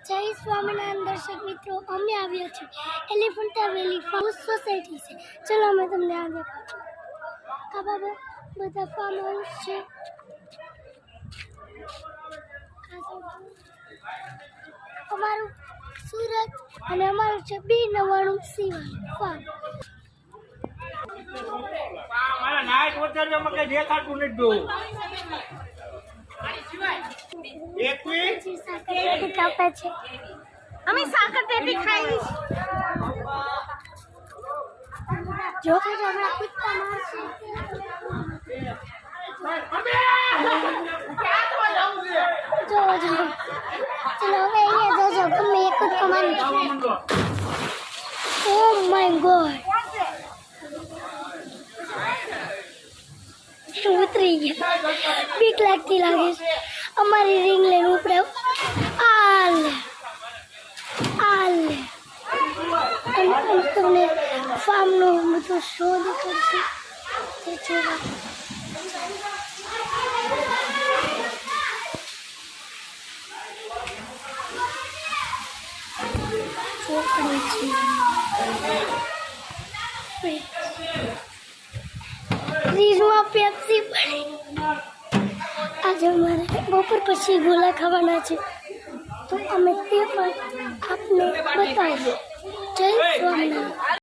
જય સ્વામિનારાયણ દર્શક મિત્રો, અમે આવ્યા છીએ એલિફન્ટા વેલી ફાર્મ સોસાયટી છે. ચલો અમે તમને આ દેખાડું. આ બાબા બધા ફાર્મ હાઉસ છે. અમારું સુરત અને અમારું છે B99 સિવાય ફાર્મ. મારા નાઈટ ઓછાડ્યો મકે દેખાતું નથી દો એક મિનિટ સાકર કાપે છે. અમે સાકર ટેટી ખાઈ જો કે હમણાં કૂદકા મારશે. જો ચલો હવે અહીંયા જોજો ગમે એક કૂદકો મારી. ઓ માય ગોડ, ઉતરી ગયા. બીક લાગતી લાગે છે. અમારી રિંગ લઈને ઉપડે. આલે તમને ફાર્મનો બધો શોધ કરશે તે જોવા. ચોકડી છે. ફ્રીજમાં પેપ્સી પડી. આજે અમારે બપોર પછી ગોલા ખાવાના છે, તો અમે તે પણ આપને બતાવીએ. જય સ્વામિનારાયણ.